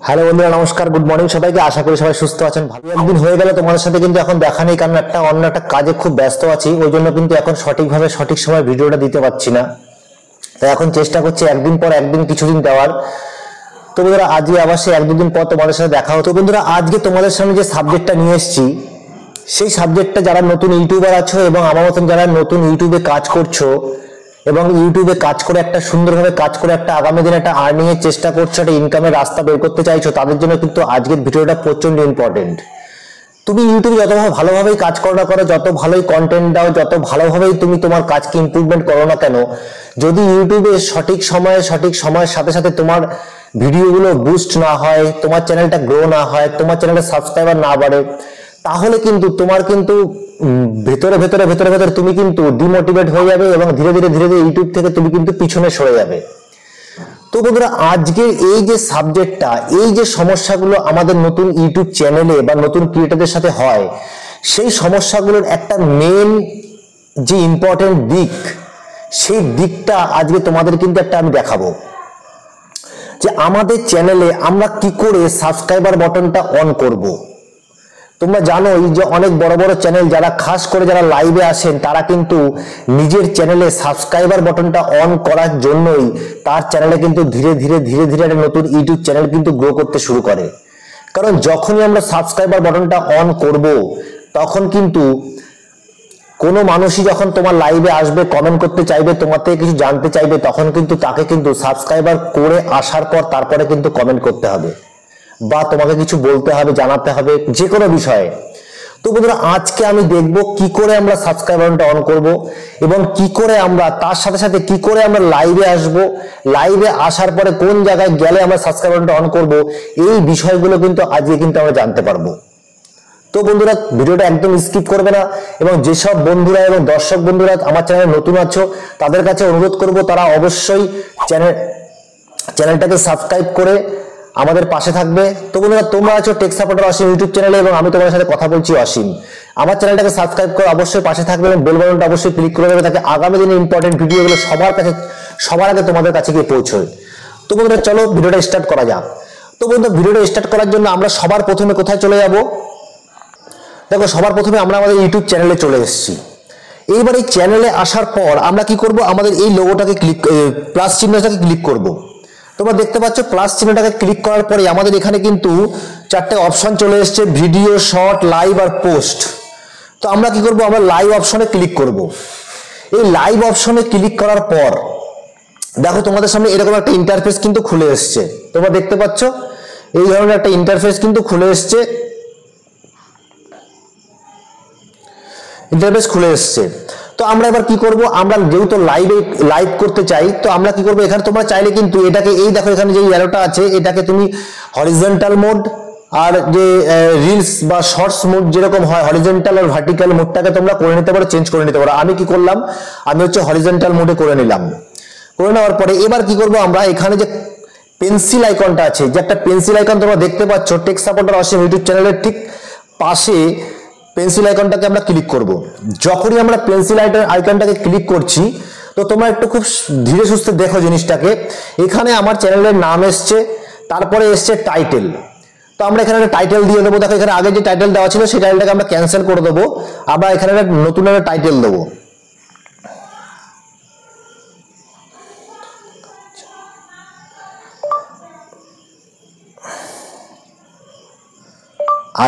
Hello বন্ধুরা, নমস্কার, good morning সবাইকে। আশা করি সবাই সুস্থ আছেন। ভালো একদিন হয়ে গেল তোমাদের সাথে কিন্তু এখন দেখা নেই, কারণ অন্য একটা কাজে খুব ব্যস্ত আছি, ওই জন্য কিন্তু এখন সঠিকভাবে সঠিক সময় ভিডিওটা দিতে পারছি না। তাই এখন চেষ্টা করছি একদিন পর একদিন কিছুদিন দেওয়ার। তো বন্ধুরা, আজকে আবার সেই এক দুদিন পর তোমাদের সাথে দেখা হতো। বন্ধুরা, আজকে তোমাদের সামনে যে সাবজেক্টটা নিয়ে এসেছি, সেই সাবজেক্টটা যারা নতুন ইউটিউবার আছো এবং আমার মতন যারা নতুন ইউটিউবে কাজ করছো এবং ইউটিউবে কাজ করে একটা সুন্দরভাবে কাজ করে একটা আগামী দিনে একটা আর্নিং এর চেষ্টা করছো, একটা ইনকামের রাস্তা বের করতে চাইছো, তাদের জন্য কিন্তু আজকের ভিডিওটা প্রচন্ড ইম্পর্টেন্ট। তুমি ইউটিউবে যত ভালোভাবেই কাজ করো না করো, যত ভালোই কন্টেন্ট দাও, যত ভালোভাবেই তুমি তোমার কাজকে ইমপ্রুভমেন্ট করো না কেন, যদি ইউটিউবে সঠিক সময়ের সাথে সাথে তোমার ভিডিওগুলো বুস্ট না হয়, তোমার চ্যানেলটা গ্রো না হয়, তোমার চ্যানেলের সাবস্ক্রাইবার না বাড়ে, তাহলে কিন্তু তোমার কিন্তু ভেতরে তুমি কিন্তু ডিমোটিভেট হয়ে যাবে এবং ধীরে ধীরে ইউটিউব থেকে তুমি কিন্তু পিছনে সরে যাবে। তো বন্ধুরা, আজকের এই যে সাবজেক্টটা, এই যে সমস্যাগুলো আমাদের নতুন ইউটিউব চ্যানেলে বা নতুন ক্রিয়েটরদের সাথে হয়, সেই সমস্যাগুলোর একটা মেন যে ইম্পর্টেন্ট দিক, সেই দিকটা আজকে তোমাদের কিন্তু একটা আমি দেখাবো যে আমাদের চ্যানেলে আমরা কি করে সাবস্ক্রাইবার বাটনটা অন করব। তোমরা জানো এই যে অনেক বড় বড় চ্যানেল যারা খাস করে যারা লাইভে আসেন, তারা কিন্তু নিজের চ্যানেলে সাবস্ক্রাইবার বাটনটা অন করার জন্যই তার চ্যানেলে কিন্তু ধীরে ধীরে একটা নতুন ইউটিউব চ্যানেল কিন্তু গ্রো করতে শুরু করে। কারণ যখনই আমরা সাবস্ক্রাইবার বাটনটা অন করব, তখন কিন্তু কোনো মানুষই যখন তোমার লাইভে আসবে, কমেন্ট করতে চাইবে, তোমার থেকে কিছু জানতে চাইবে, তখন কিন্তু তাকে কিন্তু সাবস্ক্রাইবার করে আসার পর তারপরে কিন্তু কমেন্ট করতে হবে বা তোমাকে কিছু বলতে হবে, জানাতে হবে যে কোনো বিষয়ে। তো বন্ধুরা, আজকে আমি দেখব কি করে আমরা সাবস্ক্রাইব বাটনটা অন করব এবং কি করে আমরা তার সাথে সাথে কি করে আমরা লাইভে আসব, লাইভে আসার পরে কোন জায়গায় গেলে আমরা সাবস্ক্রাইব বাটনটা অন করব, এই বিষয়গুলো কিন্তু আজকে কিন্তু আমরা জানতে পারবো। তো বন্ধুরা, ভিডিওটা একদম স্কিপ করবে না এবং যেসব বন্ধুরা এবং দর্শক বন্ধুরা আমার চ্যানেলে নতুন আছো, তাদের কাছে অনুরোধ করব তারা অবশ্যই চ্যানেলটাকে সাবস্ক্রাইব করে আমাদের পাশে থাকবে। তো বন্ধুরা, তোমরা আছো টেক সাপোর্টার অসীম ইউটিউব চ্যানেলে এবং আমি তোমাদের সাথে কথা বলছি অসীম। আমার চ্যানেলটাকে সাবস্ক্রাইব করে অবশ্যই পাশে থাকবে এবং বেল বাটনটা অবশ্যই ক্লিক করে দেবে, তাকে আগামী দিনে ইম্পর্টেন্ট ভিডিওগুলো সবার আগে তোমাদের কাছে গিয়ে পৌঁছয়। তো বন্ধুরা, চলো ভিডিওটা স্টার্ট করা যাক। তো বন্ধুরা, ভিডিওটা স্টার্ট করার জন্য আমরা সবার প্রথমে কোথায় চলে যাব? দেখো, সবার প্রথমে আমরা আমাদের ইউটিউব চ্যানেলে চলে এসেছি। এইবার এই চ্যানেলে আসার পর আমরা কি করব? আমাদের এই লোগোটাকে প্লাস চিহ্নটাকে ক্লিক করব। তোমরা দেখতে পাচ্ছ প্লাস চিহ্নটাকে ক্লিক করার পরে আমাদের এখানে কিন্তু চারটে অপশন চলে এসেছে, ভিডিও, শর্ট, লাইভ আর পোস্ট। তো আমরা কি করব? আমরা লাইভ অপশনে ক্লিক করব। এই লাইভ অপশনে ক্লিক করার পর দেখো তোমাদের সামনে এরকম একটা ইন্টারফেস কিন্তু খুলে এসেছে। তোমরা দেখতে পাচ্ছ এই ধরনের একটা ইন্টারফেস কিন্তু খুলে এসেছে। তো আমরা এবার কি করব? আমরা যেহেতু লাইভ করতে চাই, তো আমরা কি করব? এখানে তোমরা চাইলে কিন্তু এটাকে, এই দেখো এখানে যে অ্যারোটা আছে, এটাকে তুমি হরিজন্টাল মোড আর যে রিলস বা শর্টস মোড যেরকম হয়, হরিজন্টাল আর ভার্টিক্যাল মোডটাকে তোমরা করে নিতে পারো, চেঞ্জ করে নিতে পারো। আমি কি করলাম? আমি হচ্ছে হরিজন্টাল মোডে করে নিলাম। করে নেওয়ার পরে এবার কি করব? আমরা এখানে যে পেন্সিল আইকনটা আছে, যে একটা পেন্সিল আইকন তোমরা দেখতে পাচ্ছ টেক সাপোর্টার অসীম ইউটিউব চ্যানেলের ঠিক পাশে পেন্সিল আইকনটাকে আমরা ক্লিক করব। যখনই আমরা পেন্সিল আইকনটাকে ক্লিক করছি, তো তোমরা একটু খুব ধীরে সুস্থে দেখো জিনিসটাকে। এখানে আমার চ্যানেলের নাম এসছে, তারপরে এসছে টাইটেল। তো আমরা এখানে একটা টাইটেল দিয়ে দেবো। দেখো এখানে আগে যে টাইটেল দেওয়া ছিল সেই টাইটেলটাকে আমরা ক্যান্সেল করে দেবো। আমরা এখানে একটা নতুন একটা টাইটেল দেবো।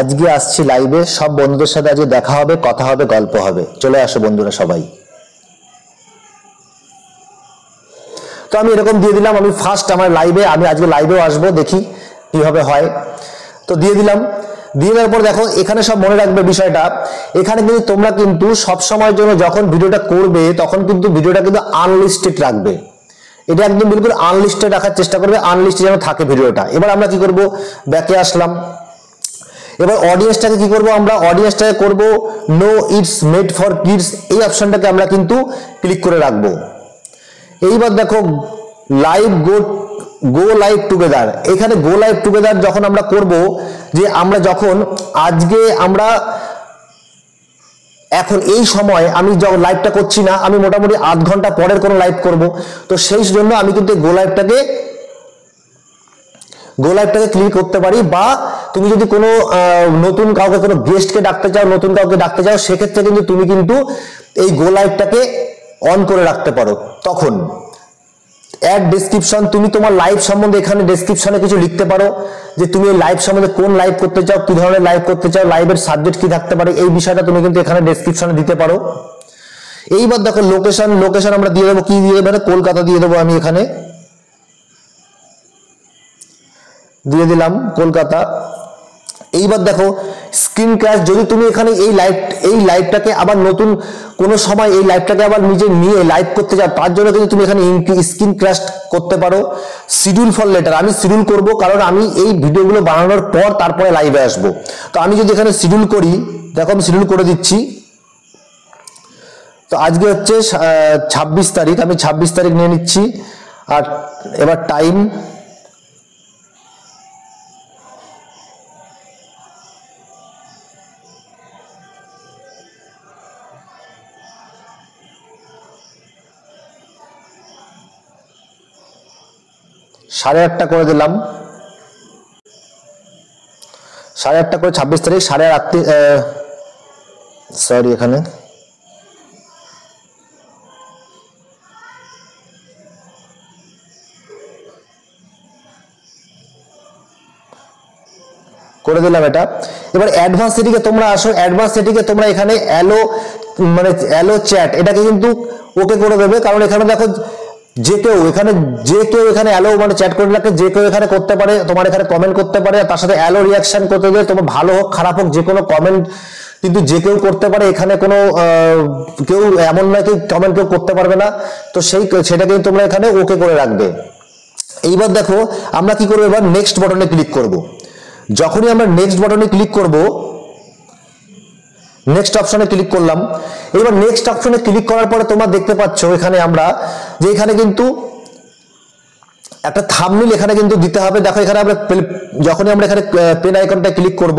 আজকে আসছি লাইভে, সব বন্ধুদের সাথে আজকে দেখা হবে, কথা হবে, গল্প হবে। চলে আসো বন্ধুরা সবাই। তো আমি এরকম দিয়ে দিলাম, আমি ফার্স্ট আমার লাইভে, আমি আজকে লাইভেও আসবো, দেখি কিভাবে হয়। তো দিয়ে দিলাম। দিয়ে দেওয়ার পর দেখো এখানে সব মনে রাখবে বিষয়টা, এখানে কিন্তু তোমরা কিন্তু সব সময়ের জন্য যখন ভিডিওটা করবে তখন কিন্তু ভিডিওটা কিন্তু আনলিস্টেড রাখবে। এটা একদম বিলকুল আনলিস্টেড রাখার চেষ্টা করবে, আনলিস্টেড যেন থাকে ভিডিওটা। এবার আমরা কি করব? ব্যাকে আসলাম। এবার অডিয়েন্সটাকে কি করব? আমরা অডিয়েন্সটাকে করব no it's made for kids, এই অপশনটাকে আমরা কিন্তু ক্লিক করে রাখবো। এইবার দেখো লাইভ গো লাইভ টুগেদার, এখানে গো লাইভ টুগেদার যখন আমরা করব, যে আমরা যখন আজকে আমরা এখন এই সময় আমি যখন লাইভটা করছি না, আমি মোটামুটি আধ ঘন্টা পরের কোনো লাইভ করব, তো সেই জন্য আমি কিন্তু গো লাইভটাকে গো লাইভটাকে ক্লিক করতে পারি, বা তুমি যদি কোনো নতুন কাউকে, কোনো গেস্টকে ডাকতে চাও, নতুন কাউকে ডাকতে চাও, সেক্ষেত্রে কিন্তু তুমি কিন্তু এই গো লাইভটাকে অন করে রাখতে পারো। তখন অ্যাড ডেসক্রিপশন, তুমি তোমার লাইভ সম্বন্ধে এখানে ডেসক্রিপশনে কিছু লিখতে পারো যে তুমি এই লাইভ সম্বন্ধে কোন লাইভ করতে চাও, কি ধরনের লাইভ করতে চাও, লাইভের সাবজেক্ট কি থাকতে পারে, এই বিষয়টা তুমি কিন্তু এখানে ডেসক্রিপশনে দিতে পারো। এইবার দেখো লোকেশন আমরা দিয়ে দেবো, কি দিয়ে দেবো, কলকাতা দিয়ে দেবো, আমি এখানে দিয়ে দিলাম কলকাতা। এইবার দেখো স্ক্রিন ক্র্যাশ, যদি তুমি এখানে এই লাইভটাকে আবার নতুন কোনো সময় এই লাইভটাকে আবার নিজে নিয়ে লাইভ করতে চাও, তার জন্য কিন্তু তুমি এখানে স্ক্রিন ক্র্যাশ করতে পারো। শিডিউল ফর লেটার, আমি শিডিউল করব, কারণ আমি এই ভিডিওগুলো বানানোর পর তারপরে লাইভে আসবো। তো আমি যদি এখানে শিডিউল করি, দেখো আমি শিডিউল করে দিচ্ছি। তো আজকে হচ্ছে 26 তারিখ, আমি 26 তারিখ নিয়ে নিচ্ছি। আর এবার টাইম, সাড়ে 8টা করে দিলাম, 8:30 করে 26 তারিখ 8:30, সরি এখানে করে দিলাম এটা। এবার অ্যাডভান্স সেটিংয়ে তোমরা আসো, অ্যাডভান্স সেটিংয়ে তোমরা এখানে অ্যালো চ্যাট, এটাকে কিন্তু ওকে করে দেবে, কারণ এখানে দেখো যে কেউ এখানে অ্যালো মানে চ্যাট করে রাখে, যে কেউ এখানে করতে পারে, তোমার এখানে কমেন্ট করতে পারে, তার সাথে অ্যালো রিয়াকশন করতে দেবে, তোমার ভালো হোক খারাপ হোক যে কোনো কমেন্ট কিন্তু যে কেউ করতে পারে। এখানে কোনো কেউ এমন নয় কি কমেন্ট কেউ করতে পারবে না, তো সেটাকে তোমরা এখানে ওকে করে রাখবে। এইবার দেখো আমরা কি করবো, এবার নেক্সট বাটনে ক্লিক করব। যখনই আমরা নেক্সট বাটনে ক্লিক করব, নেক্সট অপশনে ক্লিক করলাম। এবার নেক্সট অপশনে ক্লিক করার পরে তোমরা দেখতে পাচ্ছ এখানে আমরা যে এখানে কিন্তু একটা থাম্বনেল এখানে কিন্তু দিতে হবে। দেখো এখানে আমরা যখনই আমরা এখানে পেন আইকনটা ক্লিক করব,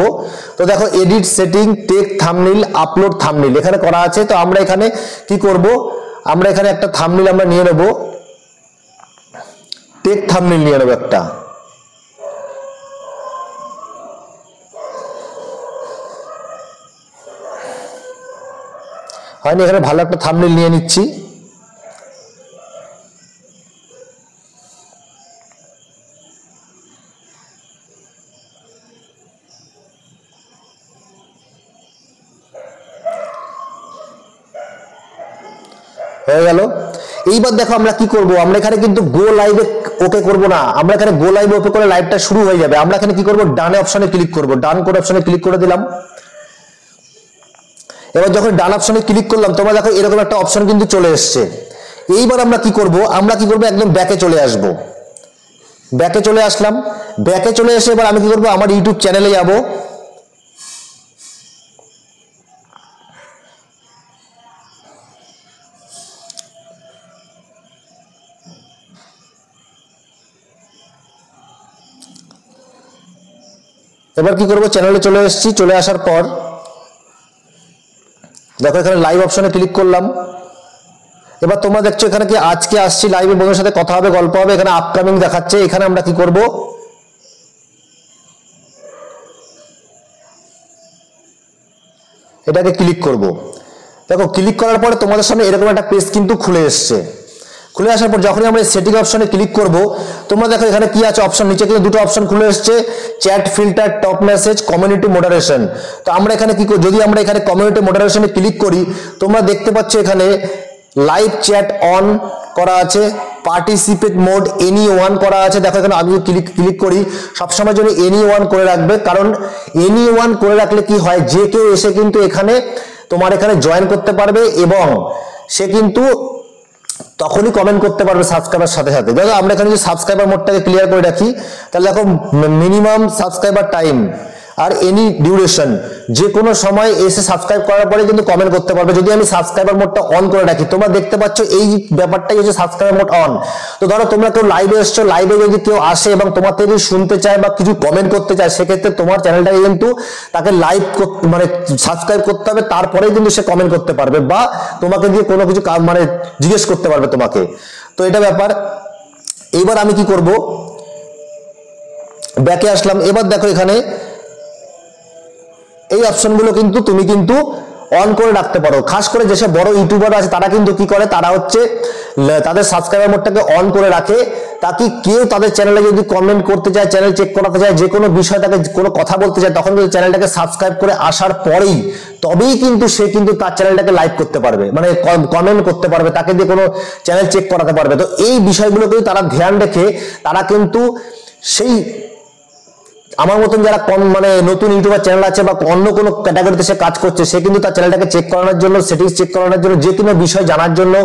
তো দেখো edit setting take thumbnail upload thumbnail এখানে করা আছে। তো আমরা এখানে কি করব, আমরা এখানে একটা থাম্বনেল আমরা নিয়ে নেব, টেক থাম্বনেল নিয়ে নেব একটা। হয়নি, এখানে ভালো একটা থাম্বনেল নিয়ে নিচ্ছি। হয়ে গেল। এইবার দেখো আমরা কি করব, আমরা এখানে কিন্তু গো লাইভে ওকে করব না, আমরা এখানে গো লাইভে ওকে করে লাইভটা শুরু হয়ে যাবে। আমরা এখানে কি করব, ডানে অপশনে ক্লিক করব, ডান করে অপশনে ক্লিক করে দিলাম। এবার যখন ডান অপশনে ক্লিক করলাম, তোমরা দেখো এরকম একটা অপশন কিন্তু চলে এসছে। এইবার আমরা কি করব, একদম ব্যাকে চলে আসব। ব্যাকে চলে আসলাম, ব্যাকে চলে এসে এবার আমি কি করব, আমার ইউটিউব চ্যানেলে যাব। এবার কি করব, চ্যানেলে চলে এসেছি। চলে আসার পর দেখো এখানে লাইভ অপশনে ক্লিক করলাম। এবার তোমরা দেখছো এখানে কি আজকে আসছি লাইভে, বন্ধুদের সাথে কথা হবে, গল্প হবে, এখানে আপকামিং দেখাচ্ছে। এখানে আমরা কি করব, এটাকে ক্লিক করব। দেখো ক্লিক করার পরে তোমাদের সামনে এরকম একটা পেজ কিন্তু খুলে এসছে। খুলে আসার পর যখনই আমরা সেটিং অপশনে ক্লিক করব, তোমরা দেখো এখানে কি আছে অপশন, নিচে কিন্তু দুটো অপশন খুলে এসছে, chat filter, top message, community moderation. তো আমরা এখানে কি করি, যদি আমরা এখানে কমিউনিটি মডারেশনে ক্লিক করি, তোমরা দেখতে পাচ্ছ এখানে লাইভ চ্যাট অন করা আছে, পার্টিসিপেট মোড এনি ওয়ান করা আছে। দেখো এখানে আমি ক্লিক করি, সবসময় জন্য এনি ওয়ান করে রাখবে, কারণ এনি ওয়ান করে রাখলে কি হয়, যে কেউ এসে কিন্তু এখানে তোমার এখানে জয়েন করতে পারবে এবং সে কিন্তু তখনই কমেন্ট করতে পারবে সাবস্ক্রাইবার সাথে সাথে। দেখো আমরা এখানে যদি সাবস্ক্রাইবার মোডটাকে ক্লিয়ার করে রাখি, তাহলে দেখো মিনিমাম সাবস্ক্রাইবার টাইম আর এনি ডিউরেশন, যে কোনো সময় এসে সাবস্ক্রাইব করার পরে কিন্তু কমেন্ট করতে পারবে। যদি আমি সাবস্ক্রাইবার মোডটা অন করে রাখি, তোমরা দেখতে পাচ্ছ এই ব্যাপারটাই হচ্ছে সাবস্ক্রাইবার মোড অন। তো ধরো তোমরা কেউ লাইভে এসছো, লাইভে যদি কেউ আসে এবং তোমার থেকে শুনতে চায় বা কিছু কমেন্ট করতে চায়, সেক্ষেত্রে তোমার চ্যানেলটাকে কিন্তু তাকে লাইভ মানে সাবস্ক্রাইব করতে হবে, তারপরেই কিন্তু সে কমেন্ট করতে পারবে বা তোমাকে দিয়ে কোনো কিছু মানে জিজ্ঞেস করতে পারবে তোমাকে। তো এটা ব্যাপার। এইবার আমি কি করব, ব্যাকে আসলাম। এবার দেখো এখানে এই অপশনগুলো কিন্তু তুমি কিন্তু অন করে রাখতে পারো। খাস করে যেসব বড় ইউটিউবার আছে তারা কিন্তু কি করে, তারা হচ্ছে তাদের সাবস্ক্রাইবার মোডটাকে অন করে রাখে, তাকে কেউ তাদের চ্যানেলে যদি কমেন্ট করতে চায়, চ্যানেল চেক করাতে চায়, যে কোনো বিষয় তাকে কোনো কথা বলতে চায়, তখন কিন্তু চ্যানেলটাকে সাবস্ক্রাইব করে আসার পরেই তবেই কিন্তু সে কিন্তু তার চ্যানেলটাকে লাইক করতে পারবে, মানে কমেন্ট করতে পারবে, তাকে দিয়ে কোনো চ্যানেল চেক করাতে পারবে। তো এই বিষয়গুলো কিন্তু তারা ধ্যান রেখে তারা কিন্তু সেই আমার মতন যারা কম মানে নতুন ইউটিউবার চ্যানেল আছে বা অন্য কোনো ক্যাটাগরিতে সে কাজ করছে, সে কিন্তু তার চ্যানেলটাকে চেক করানোর জন্য, সেটিংস চেক করানোর জন্য, যে কোনো বিষয় জানার জন্য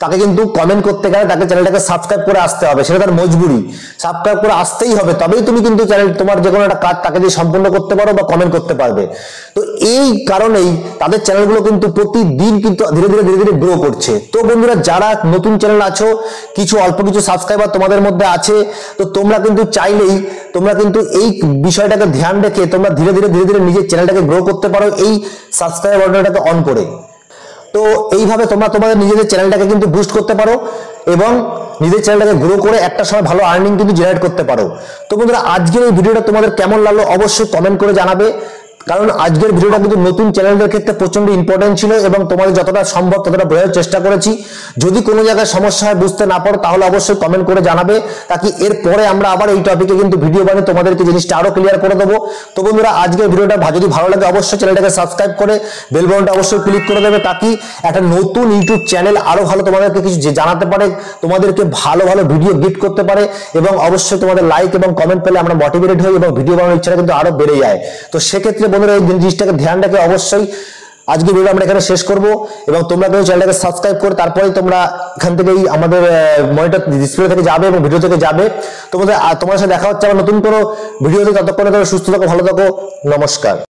তাকে কিন্তু কমেন্ট করতে গেলে তাকে চ্যানেলটাকে সাবস্ক্রাইব করে আসতে হবে, সেটা তার মজবুরি, সাবস্ক্রাইব করে আসতেই হবে, তবেই তুমি কিন্তু চ্যানেল তোমার যে কোনো একটা কাজ তাকে দিয়ে সম্পূর্ণ করতে পারো বা কমেন্ট করতে পারবে। তো এই কারণেই তাদের চ্যানেলগুলো কিন্তু প্রতিদিন কিন্তু ধীরে ধীরে গ্রো করছে। তো বন্ধুরা, যারা নতুন চ্যানেল আছো, কিছু অল্প কিছু সাবস্ক্রাইবার তোমাদের মধ্যে আছে, তো তোমরা কিন্তু চাইলেই তোমরা কিন্তু এই বিষয়টাকে ধ্যান রেখে তোমরা ধীরে ধীরে নিজের চ্যানেলটাকে গ্রো করতে পারো এই সাবস্ক্রাইব বাটনটাকে অন করে। তো এইভাবে তোমরা তোমাদের নিজেদের চ্যানেলটাকে কিন্তু বুস্ট করতে পারো এবং নিজের চ্যানেলটাকে গ্রো করে একটা সময় ভালো আর্নিং কিন্তু জেনারেট করতে পারো। তো বন্ধুরা, আজকের এই ভিডিওটা তোমাদের কেমন লাগলো অবশ্যই কমেন্ট করে জানাবে, কারণ আজকের ভিডিওটা কিন্তু নতুন চ্যানেলদের ক্ষেত্রে প্রচন্ড ইম্পর্টেন্ট ছিল এবং তোমাদের যতটা সম্ভব ততটা বোঝার চেষ্টা করেছি। যদি কোনো জায়গায় সমস্যা হয়, বুঝতে না পারো, তাহলে অবশ্যই কমেন্ট করে জানাবে, তাকি এরপরে আমরা আবার এই টপিকে কিন্তু ভিডিও বানিয়ে তোমাদেরকে জিনিসটা আরো ক্লিয়ার করে দেবো। তো বন্ধুরা, আজকের ভিডিওটা যদি ভালো লাগে অবশ্যই চ্যানেলটাকে সাবস্ক্রাইব করে বেল বাটনটা অবশ্যই ক্লিক করে দেবে, তাকি একটা নতুন ইউটিউব চ্যানেল আরো ভালো তোমাদেরকে কিছু জানাতে পারে, তোমাদেরকে ভালো ভিডিও গিফট করতে পারে। এবং অবশ্যই তোমাদের লাইক এবং কমেন্ট পেলে আমরা মোটিভেটেড হই এবং ভিডিও বানানোর ইচ্ছাটা কিন্তু আরো বেড়ে যায়। তো সেক্ষেত্রে বন্ধুরা, এই জিনিসটাকে ধ্যান রেখে অবশ্যই আজকে ভিডিও আমরা এখানে শেষ করব এবং তোমরা কিন্তু চ্যানেলটাকে সাবস্ক্রাইব করে তারপরে তোমরা এখান থেকেই আমাদের মনিটর ডিসপ্লে থেকে যাবে এবং ভিডিও থেকে যাবে। তোমাদের সাথে দেখা হচ্ছে আবার নতুন কোনো ভিডিওতে। ততক্ষণে তোমরা সুস্থ থাকো, ভালো থাকো, নমস্কার।